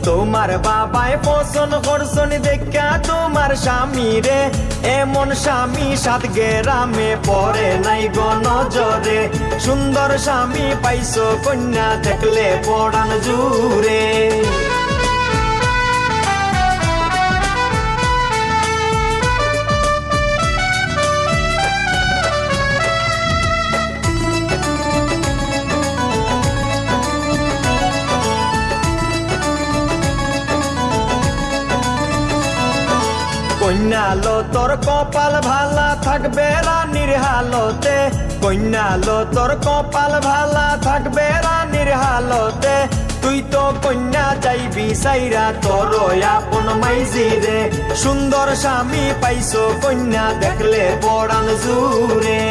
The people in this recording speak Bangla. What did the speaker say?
তোমার বাবায় পছন্দ করছন দেখা তোমার স্বামী রে, এমন স্বামী সাত গ্রামে পড়ে নাই গো নজরে। সুন্দর স্বামী পাইছো কন্যা দেখলে পড়ান জুড়ে। কন্যা লো তোর কপাল ভালা থাকবে রানীর হালতে, কন্যা লো তোর কপাল ভালা থাকবে রানীর হালতে। তুই তো কন্যা যাইবি সাইরা তোর আপন মাইজি রে, সুন্দর স্বামী পাইছো কন্যা দেখলে পড়ান জুড়ে।